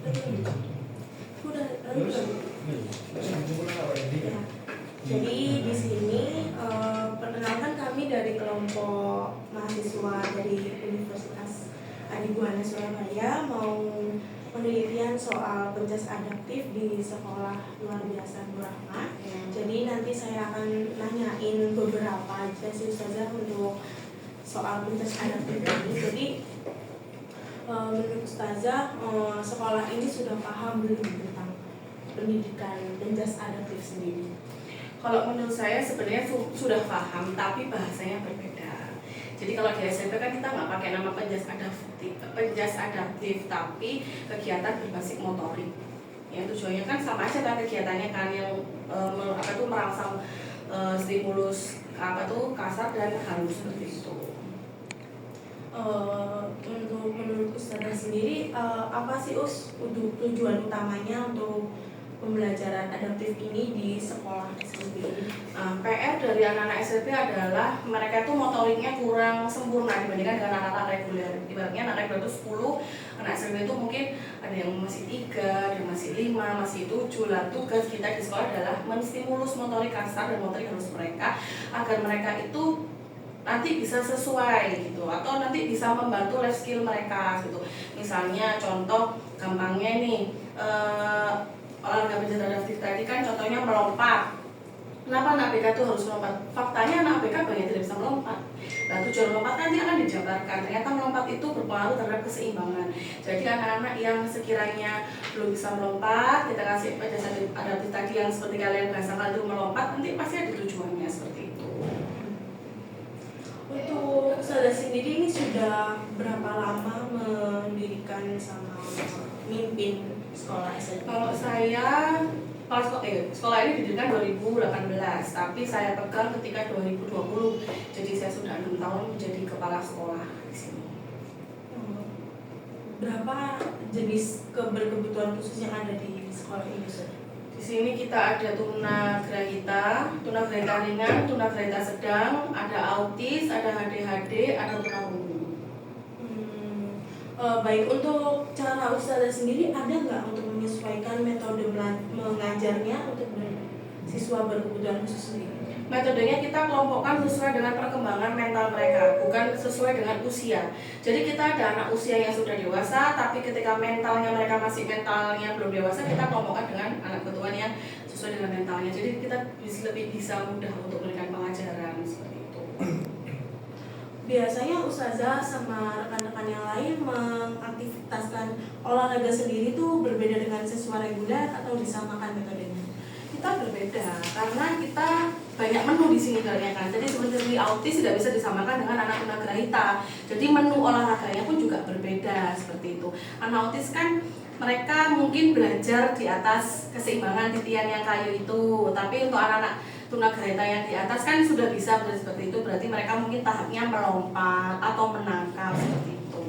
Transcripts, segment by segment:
Udah. Ya. Jadi di sini perkenalkan kami dari kelompok mahasiswa dari Universitas Adibuana Surabaya mau penelitian soal penjas adaptif di sekolah luar biasa Nur Rahmat. Jadi nanti saya akan nanyain beberapa aja sih Ustazah untuk soal penjas adaptif ini. Jadi menurut Ustazah sekolah ini sudah paham belum tentang pendidikan penjas adaptif sendiri? Kalau menurut saya sebenarnya sudah paham, tapi bahasanya berbeda. Jadi kalau di SMP kan kita nggak pakai nama penjas adaptif, tapi kegiatan berbasis motorik. Ya tujuannya kan sama aja kan kegiatannya kan yang merangsang stimulus kasar dan halus seperti itu. Untuk menurut Ustazah sendiri apa sih untuk tujuan utamanya untuk pembelajaran adaptif ini di sekolah SMP ini? PR dari anak-anak SMP adalah mereka tuh motoriknya kurang sempurna dibandingkan dengan anak-anak reguler. Ibaratnya anak reguler itu 10, anak SMP itu mungkin ada yang masih 3, ada yang masih 5, masih 7. Lah tugas kita di sekolah adalah menstimulus motorik kasar dan motorik halus mereka agar mereka itu nanti bisa sesuai gitu, atau nanti bisa membantu life skill mereka gitu. Misalnya contoh gampangnya nih, olahraga penjas adaptif tadi kan contohnya melompat. Kenapa anak BK itu harus melompat? Faktanya anak BK banyak tidak bisa melompat. Nah tujuan melompat nanti akan dijabarkan. Ternyata melompat itu berpengaruh terhadap keseimbangan. Jadi anak-anak yang sekiranya belum bisa melompat, kita kasih penjas adaptif tadi yang seperti kalian bahasakan itu melompat, nanti pasti ada tujuannya seperti itu. Untuk Ustazah sendiri ini sudah berapa lama mendirikan sama mimpin sekolah SMP? Kalau saya sekolah ini didirikan 2018, tapi saya pegang ketika 2020. Jadi saya sudah 6 tahun menjadi kepala sekolah di sini. Berapa jenis keberkebutuhan khusus yang ada di sekolah ini, Ustaz? Di sini kita ada tunagrahita ringan, tunagrahita sedang, ada autis, ada HDHD, ada tunarungu. Baik, untuk cara Ustazah sendiri ada nggak untuk menyesuaikan metode mengajarnya untuk siswa berkebutuhan khusus sendiri? Metodenya kita kelompokkan sesuai dengan perkembangan mental mereka, bukan sesuai dengan usia. Jadi kita ada anak usia yang sudah dewasa, tapi ketika mentalnya mereka masih mentalnya belum dewasa, kita kelompokkan dengan anak kebutuhan yang sesuai dengan mentalnya. Jadi kita lebih bisa mudah untuk memberikan pengajaran seperti itu. Biasanya Ustazah sama rekan-rekan yang lain mengaktivitaskan olahraga sendiri itu berbeda dengan siswa reguler atau disamakan metodenya? Kita berbeda karena kita banyak menu di sini kan. Jadi seperti autis tidak bisa disamakan dengan anak tunagrahita. Jadi menu olahraganya pun juga berbeda seperti itu. Anak autis kan mereka mungkin belajar di atas keseimbangan titian yang kayu itu, tapi untuk anak-anak tunagrahita yang di atas kan sudah bisa seperti itu. Berarti mereka mungkin tahapnya melompat atau menangkap seperti itu.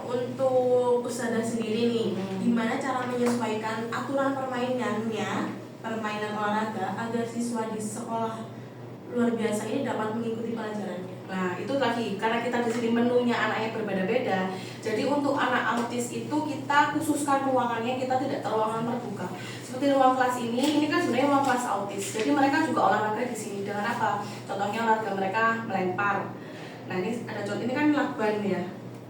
Untuk Ustazah sendiri nih, gimana cara menyesuaikan aturan permainan olahraga agar siswa di sekolah luar biasa ini dapat mengikuti pelajarannya? Nah itu lagi karena kita di sini menunya anaknya berbeda-beda. Jadi untuk anak autis itu kita khususkan ruangannya, kita tidak ruangan terbuka. Seperti ruang kelas ini kan sebenarnya ruang kelas autis. Jadi mereka juga olahraga di sini dengan apa? Contohnya olahraga mereka melempar. Nah ini ada contoh, ini kan lakban ya.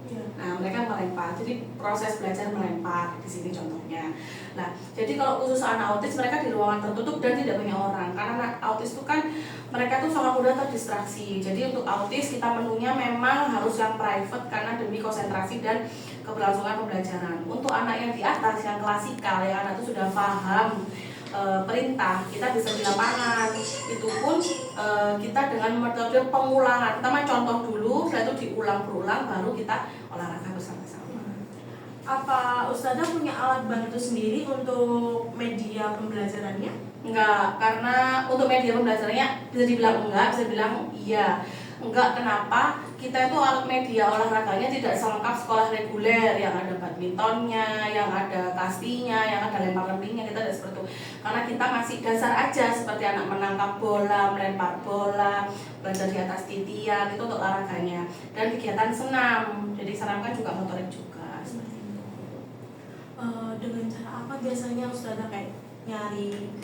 Nah mereka melempar, jadi proses belajar melempar di sini contohnya. Nah jadi kalau khusus anak autis mereka di ruangan tertutup dan tidak banyak orang. Karena anak autis itu kan mereka tuh sangat mudah terdistraksi. Jadi untuk autis kita menunya memang harus yang private karena demi konsentrasi dan keberlangsungan pembelajaran. Untuk anak yang di atas yang klasikal, yang anak itu sudah paham perintah, kita bisa di lapangan. Itu pun kita dengan metode pengulangan. Pertama contoh dulu, setelah itu diulang berulang, baru kita olahraga bersama-sama. Apa Ustazah punya alat bantu sendiri untuk media pembelajarannya? Enggak, karena untuk media pembelajarannya bisa dibilang enggak, bisa dibilang iya. Enggak, kenapa? Kita itu alat media olahraganya tidak selengkap sekolah reguler yang ada badmintonnya, yang ada kastinya, yang ada lempar lempingnya, kita tidak seperti itu. Karena kita masih dasar aja seperti anak menangkap bola, melempar bola, belajar di atas titian, itu untuk olahraganya. Dan kegiatan senam, jadi senam kan juga motorik juga seperti itu. dengan cara apa biasanya Ustazah kayak nyari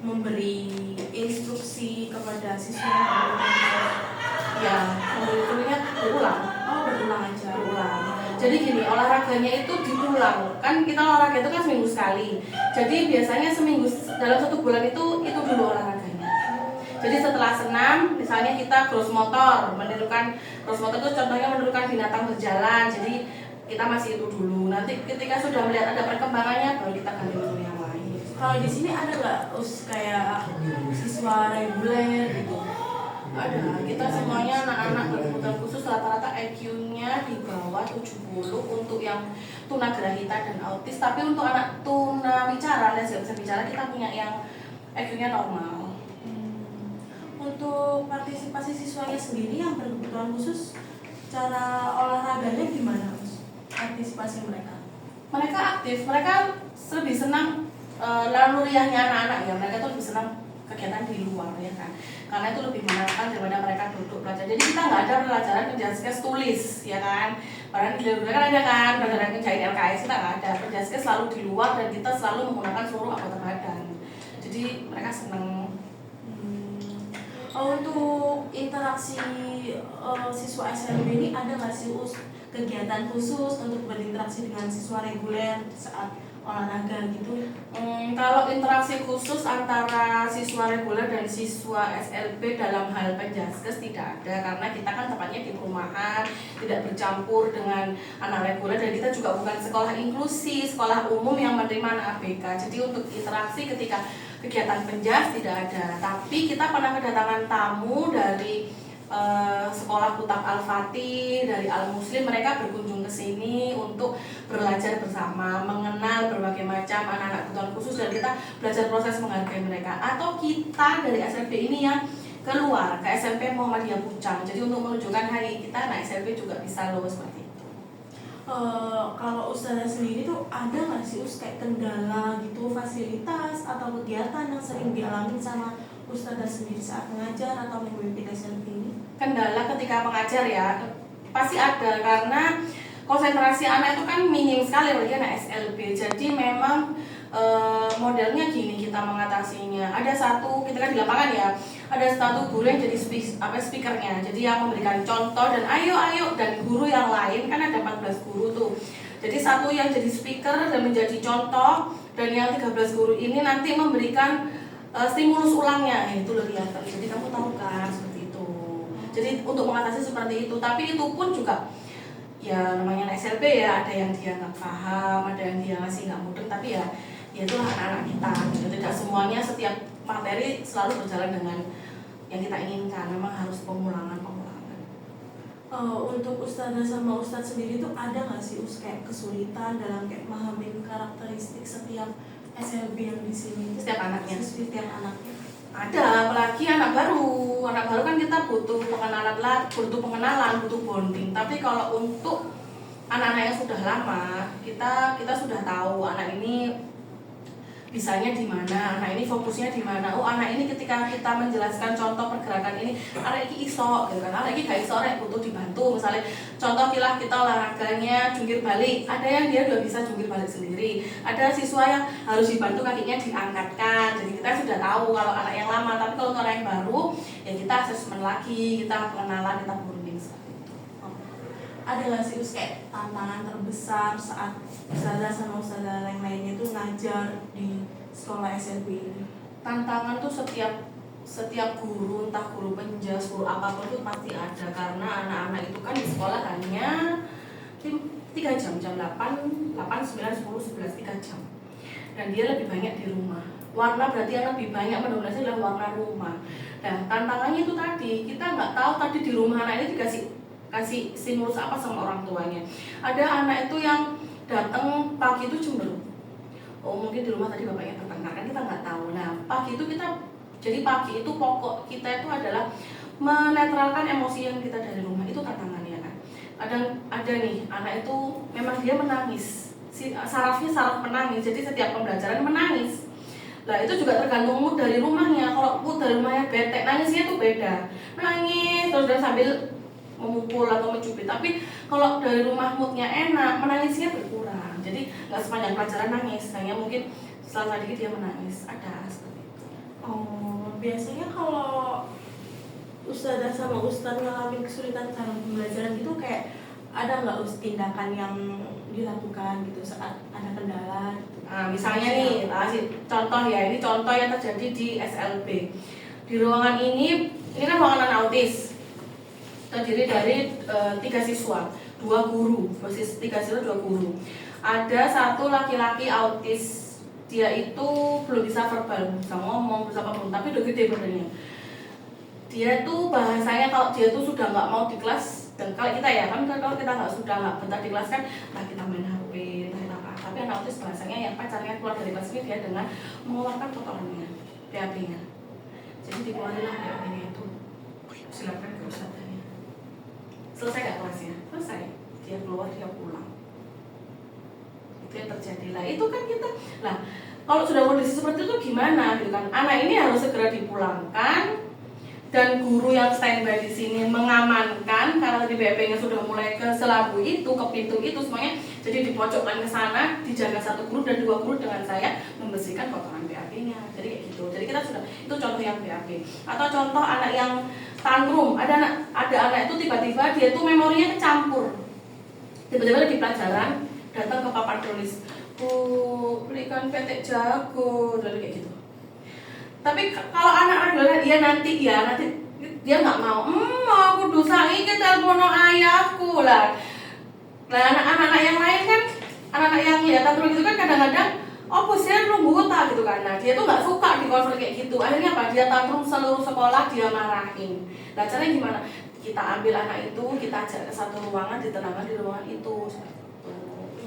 memberi instruksi kepada siswa yang baru? Ya, sebetulnya berulang. Oh, berulang aja. Berulang. Jadi gini, olahraganya itu diulang. Kan kita olahraga itu kan seminggu sekali. Jadi biasanya seminggu dalam 1 bulan itu dulu olahraganya. Jadi setelah senam, misalnya kita cross motor, menirukan cross motor itu contohnya menirukan binatang berjalan. Jadi kita masih itu dulu. Nanti ketika sudah melihat ada perkembangannya, baru kita ganti menu yang lain. Kalau di sini ada nggak kayak siswa reguler gitu? Ada. Kita semuanya anak-anak berkebutuhan khusus rata-rata IQ-nya di bawah 70 untuk yang tunagrahita dan autis. Tapi untuk anak tunawicara alias nggak bisa bicara, kita punya yang IQ-nya normal. Untuk partisipasi siswanya sendiri yang berkebutuhan khusus, cara olahraganya gimana, Mas? Partisipasi mereka? Mereka aktif, mereka lebih senang lalu riahnya anak-anak ya. Mereka tuh lebih senang kegiatan di luar ya kan, karena itu lebih menyenangkan daripada mereka duduk belajar. Jadi kita nggak ada pelajaran penjaskes tulis ya kan, padahal di luar kan ada kan pelajaran penjahit LKS, kita nggak ada. Penjaskes selalu di luar dan kita selalu menggunakan seluruh anggota badan, jadi mereka senang. Untuk interaksi siswa SLB ini ada nggak sih kegiatan khusus untuk berinteraksi dengan siswa reguler saat olahraga gitu? Kalau interaksi khusus antara siswa reguler dan siswa SLB dalam hal penjaskes tidak ada, karena kita kan tempatnya di perumahan, tidak bercampur dengan anak reguler, dan kita juga bukan sekolah inklusi, sekolah umum yang menerima anak ABK. Jadi untuk interaksi ketika kegiatan penjas tidak ada. Tapi kita pernah kedatangan tamu dari sekolah Kutab Al-Fatih, dari Al-Muslim. Mereka berkunjung ke sini untuk belajar bersama, mengenal berbagai macam anak-anak kebutuhan khusus, dan kita belajar proses menghargai mereka. Atau kita dari SLB ini yang keluar ke SMP Muhammadiyah Pucang, jadi untuk menunjukkan hari kita anak SLB juga bisa loh seperti itu. Kalau Ustazah sendiri tuh ada nggak sih kayak kendala gitu, fasilitas atau kegiatan yang sering dialami sama Ustazah sendiri saat mengajar atau memimpin SLB ini? Kendala ketika mengajar ya pasti ada, karena konsentrasi anak itu kan minim sekali bagi anak SLB. Jadi memang modelnya gini kita mengatasinya. Ada satu, kita kan di lapangan ya, ada satu guru yang jadi speakernya, jadi yang memberikan contoh dan ayo, dan guru yang lain kan ada 14 guru tuh. Jadi satu yang jadi speaker dan menjadi contoh, dan yang 13 guru ini nanti memberikan stimulus ulangnya. Itu loh kelihatan. Jadi kamu tahu kan seperti itu. Jadi untuk mengatasi seperti itu, tapi itu pun juga ya namanya SLB ya, ada yang dia nggak paham, ada yang dia masih nggak mudeng, tapi ya itulah anak-anak kita. Jadi tidak semuanya setiap materi selalu berjalan dengan yang kita inginkan, memang harus pengulangan. Untuk Ustazah sama Ustadz sendiri tuh ada nggak sih kayak kesulitan dalam kayak memahami karakteristik setiap SLB yang di sini? Setiap anaknya. Ada, apalagi anak baru kan kita butuh pengenalan, butuh bonding. Tapi kalau untuk anak-anak yang sudah lama, kita sudah tahu anak ini bisanya di mana, anak ini fokusnya di mana. Oh, anak ini ketika kita menjelaskan contoh pergerakan ini, anak ini iso, gitu kan? Anak ini gak iso, anak butuh dibantu. Misalnya contoh kita olahraganya jungkir balik, ada yang dia udah bisa jungkir balik sendiri, ada siswa yang harus dibantu kakinya diangkatkan. Jadi kita sudah tahu kalau anak yang lama. Tapi kalau anak yang baru, ya kita asesmen lagi, kita pengenalan, kita bonding seperti itu. Ada nggak sih kayak tantangan terbesar saat Ustazah sama Ustazah yang lainnya tuh ngajar di sekolah SLB ini? Tantangan tuh setiap guru, entah guru penjas, guru apapun itu pasti ada, karena anak-anak itu kan di sekolah hanya 3 jam, jam 8, 9, 10, 11, 3 jam, dan dia lebih banyak di rumah. Warna berarti yang lebih banyak mendominasi adalah warna rumah. Dan tantangannya itu tadi, kita nggak tahu tadi di rumah anak ini kasih stimulus apa sama orang tuanya. Ada anak itu yang datang pagi itu cemberut. Oh, mungkin di rumah tadi bapaknya bertengkar, kan kita nggak tahu. Nah, pagi itu pagi itu pokok kita itu adalah menetralkan emosi yang kita dari rumah. Itu tantangannya kan. Ada nih anak itu memang dia menangis. Sarafnya saraf menangis. Jadi setiap pembelajaran menangis. Nah, itu juga tergantung mood dari rumahnya. Kalau mood dari rumahnya bete, nangisnya itu beda. Nangis terus dan sambil memukul atau mencubit. Tapi kalau dari rumah moodnya enak, menangisnya berkurang. Jadi nggak sepanjang pelajaran nangis, hanya mungkin setelah dikit dia menangis, ada seperti itu. Oh, biasanya kalau ustadzah sama ustadz ngalamin kesulitan dalam pembelajaran gitu, kayak ada nggak tindakan yang dilakukan gitu saat ada kendala gitu? Nah, misalnya nih, contoh ya, ini contoh yang terjadi di SLB. Di ruangan ini kan ruangan anak autis, terdiri dari 3 siswa, 2 guru, 3 siswa 2 guru. Ada satu laki-laki autis, dia itu belum bisa verbal, bisa ngomong, bisa apapun, tapi udah gede badannya. Dia tuh bahasanya kalau dia tuh sudah nggak mau di kelas, dan kalau kita ya kan kalau kita nggak betah di kelas kan, entah kita main HP, entah apa. Tapi anak autis bahasanya yang pacarnya keluar dari kelas ini dia dengan mengeluarkan kotorannya, BAB-nya. Jadi dikeluarin lah BAB-nya itu. Silakan ke ustadznya. Selesai nggak kelasnya? Selesai. Dia keluar, dia pulang. Itu yang terjadi lah. Itu kan kita, lah kalau sudah kondisi seperti itu gimana gitu kan? Anak ini harus segera dipulangkan. Dan guru yang standby di sini mengamankan karena tadi BAP-nya sudah mulai ke selabu itu, ke pintu itu semuanya. Jadi dipojokkan ke sana, dijaga 1 guru dan 2 guru dengan saya membersihkan kotoran BAP-nya. Jadi kayak gitu. Jadi kita sudah, itu contoh yang BAP. Atau contoh anak yang tantrum, ada anak itu tiba-tiba dia tuh memorinya kecampur. Tiba-tiba di pelajaran datang ke papan tulis, "Bu, belikan petek jago," jadi kayak gitu. Tapi kalau anak-anak dia nanti dia nggak mau, aku dosa ini telepon ayahku lah. Nah anak-anak yang lain kan, anak-anak yang kelihatan terus gitu kan kadang-kadang, oh posisinya nunggu tak gitu kan. Nah dia tuh nggak suka di konflik kayak gitu. Akhirnya apa? Dia tantrum seluruh sekolah, dia marahin. Nah caranya gimana? Kita ambil anak itu, kita ajak ke satu ruangan, ditenangkan di ruangan itu.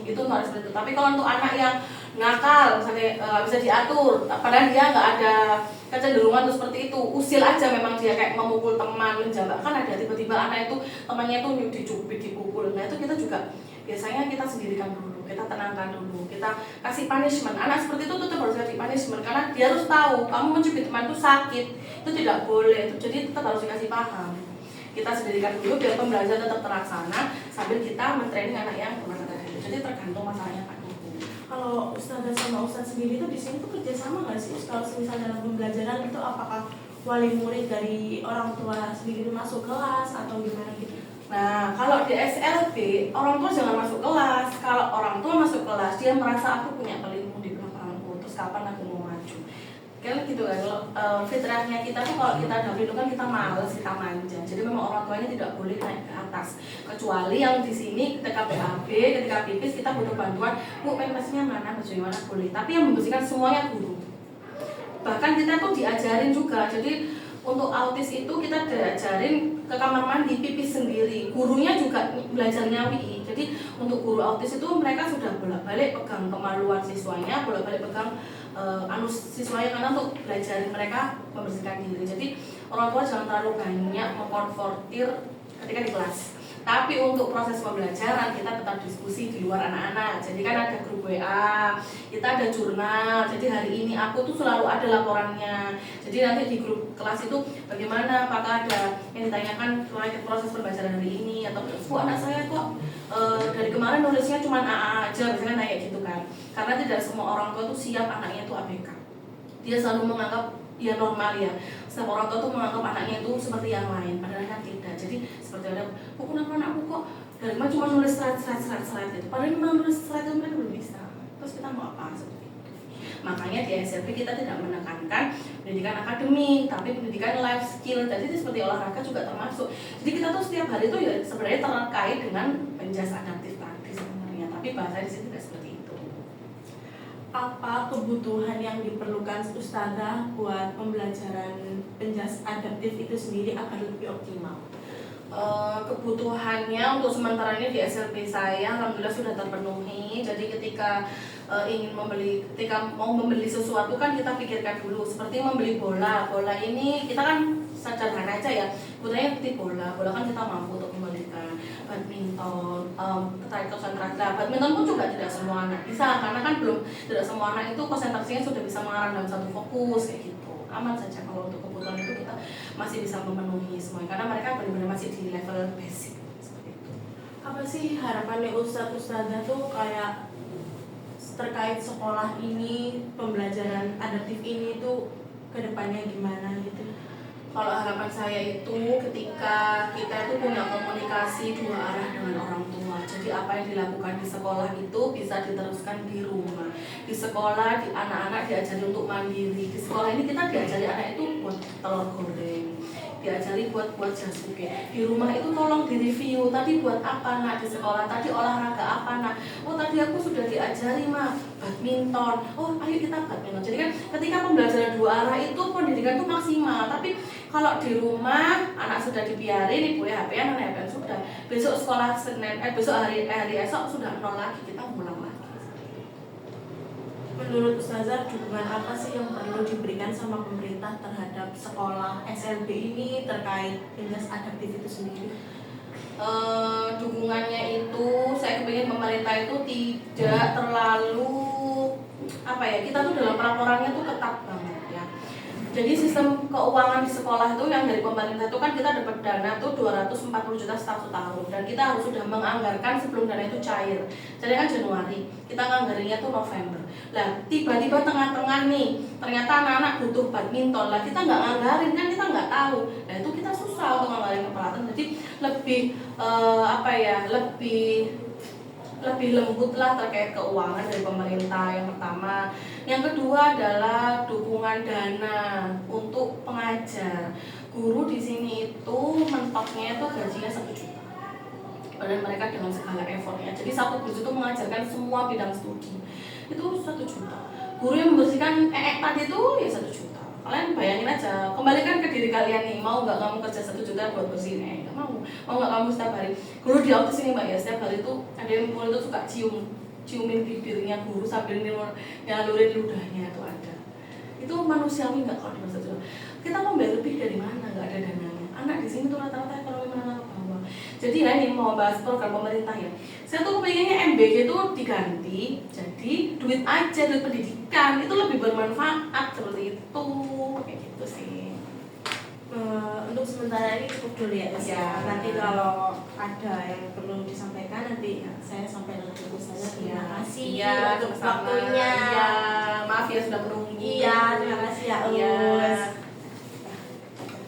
Itu harus seperti itu. Tapi kalau untuk anak yang nakal, misalnya bisa diatur, padahal dia nggak ada kecenderungan tuh seperti itu, usil aja memang dia kayak memukul teman, menjambak, kan ada tiba-tiba anak itu temannya tuh dicubit, dipukul. Nah itu kita juga biasanya kita sendirikan dulu, kita tenangkan dulu, kita kasih punishment. Anak seperti itu tetap harus kasih punishment karena dia harus tahu kamu mencubit teman itu sakit, itu tidak boleh. Jadi tetap harus dikasih paham. Kita sendirikan dulu biar pembelajaran tetap terlaksana sambil kita mentraining anak yang bermasalah. Jadi tergantung masalahnya Pak Ibu. Kalau ustadzah sama ustadz sendiri itu di sini tuh kerjasama nggak sih? Kalau misalnya dalam pembelajaran itu apakah wali murid dari orang tua sendiri masuk kelas atau gimana gitu? Nah, kalau di SLB orang tua jangan masuk kelas. Kalau orang tua masuk kelas, dia merasa aku punya pelindung di belakangku. Terus kapan aku mau maju? Kan gitu kan. Kalau fitrahnya kita tuh kalau kita ada pelindung kan kita males, kita manja. Jadi memang orang tuanya tidak boleh naik ke atas. Kecuali yang di sini ketika BAB, ketika pipis kita butuh bantuan. Bu, penpesnya mana? Bajunya mana? Boleh. Tapi yang membersihkan semuanya guru. Bahkan kita tuh diajarin juga. Jadi untuk autis itu kita diajarin ke kamar mandi pipis sendiri. Gurunya juga belajar nyawi. Jadi untuk guru autis itu mereka sudah bolak-balik pegang kemaluan siswanya, bolak-balik pegang anus siswanya karena untuk belajar mereka membersihkan diri. Jadi orang tua jangan terlalu banyak mengkonfrontir ketika di kelas. Tapi untuk proses pembelajaran kita tetap diskusi di luar anak-anak. Jadi kan ada grup WA, kita ada jurnal. Jadi hari ini aku tuh selalu ada laporannya. Jadi nanti di grup kelas itu bagaimana, apakah ada yang ditanyakan terkait proses pembelajaran hari ini atau Bu anak saya kok dari kemarin nulisnya cuma AA aja, misalnya kayak gitu kan. Karena tidak semua orang tua tuh siap anaknya itu ABK. Dia selalu menganggap ya normal ya. Setiap orang tua tuh menganggap anaknya itu seperti yang lain, padahal kan tidak. Jadi seperti ada, kok kenapa anakku kok dari kemarin cuma nulis serat gitu. Padahal memang nulis serat itu kan belum bisa. Terus kita mau apa seperti itu? Makanya di SLB kita tidak menekankan pendidikan akademik, tapi pendidikan life skill. Jadi seperti olahraga juga termasuk. Jadi kita tuh setiap hari itu ya sebenarnya terkait dengan penjas adaptif tadi sebenarnya. Tapi bahasa di sini tidak seperti itu. Apa kebutuhan yang diperlukan ustadzah buat pembelajaran penjas adaptif itu sendiri agar lebih optimal? Kebutuhannya untuk sementara ini di SLB saya alhamdulillah sudah terpenuhi. Jadi ketika ketika mau membeli sesuatu kan kita pikirkan dulu. Seperti membeli bola ini kita kan sederhana aja ya. Kebutuhannya seperti bola kan kita mampu untuk membelikan. Badminton, terkait konsentrasi. Nah, badminton pun juga tidak semua anak bisa karena kan tidak semua anak itu konsentrasinya sudah bisa mengarah dalam satu fokus kayak gitu. Aman saja kalau untuk kebutuhan itu kita masih bisa memenuhi semuanya karena mereka benar-benar masih di level basic seperti itu. Apa sih harapannya ustadzah tuh kayak terkait sekolah ini, pembelajaran adaptif ini tuh kedepannya gimana gitu? Kalau harapan saya itu ketika kita itu punya komunikasi dua arah dengan orang tua. Jadi apa yang dilakukan di sekolah itu bisa diteruskan di rumah. Di sekolah anak-anak diajari untuk mandiri. Di sekolah ini kita diajari anak itu buat telur goreng, diajari buat jasuke. Di rumah itu tolong direview. Tadi buat apa nak di sekolah? Tadi olahraga apa nak? Oh tadi aku sudah diajari mah badminton. Oh ayo kita badminton. Jadi kan ketika pembelajaran dua arah itu pendidikan itu maksimal. Tapi kalau di rumah anak sudah dibiarin, ibu HP-an, anak HP-an sudah. Besok sekolah besok hari esok sudah nol lagi, kita pulang lagi. Menurut Ustazah, dukungan apa sih yang perlu diberikan sama pemerintah terhadap sekolah SLB ini terkait Inggris adaptif itu sendiri? Dukungannya itu saya kepingin pemerintah itu tidak terlalu apa ya, kita tuh dalam pelaporannya tuh ketat banget ya. Jadi sistem keuangan di sekolah itu yang dari pemerintah itu kan kita dapat dana tuh 240 juta setiap tahun, dan kita harus sudah menganggarkan sebelum dana itu cair. Jadi kan Januari, kita nganggarinya tuh November. Lah tiba-tiba tengah-tengah nih ternyata anak-anak butuh badminton, lah kita nggak nganggarin, kan kita nggak tahu. Nah itu kita susah untuk nganggarin peralatan. Jadi lebih lebih lembut lah terkait keuangan dari pemerintah, yang pertama. Yang kedua adalah dukungan dana untuk pengajar. Guru di sini itu mentoknya itu gajinya 1 juta. Dan mereka dengan segala effortnya. Jadi satu guru itu mengajarkan semua bidang studi. Itu 1 juta. Guru yang membersihkan tadi itu ya 1 juta. Kalian bayangin aja, kembalikan ke diri kalian nih, mau nggak kamu kerja 1 juta buat bersihin? Nggak mau. Mau nggak kamu setiap hari? Guru di autis ini mbak ya, setiap hari itu ada yang mulai itu suka ciumin bibirnya guru sambil nyalurin ludahnya, itu ada. Itu manusiawi nggak kalau di masa itu? Kita mau bayar lebih dari mana? Nggak ada dananya. Anak di sini tuh rata-rata ekonomi menengah ke bawah. Jadi ya ini mau bahas program pemerintah ya. Saya tuh kepengennya MBG itu diganti jadi duit aja, duit pendidikan itu lebih bermanfaat seperti itu, kayak gitu sih. Untuk sementara ini cukup dulu ya, Mas. Ya. Nanti kalau ada yang perlu disampaikan nanti ya, saya sampaikan ke ibu saya. Terima kasih untuk sama-sama. waktunya. Iya, maaf ya sudah menunggu. Iya, terima kasih ya, Iya. Ulus.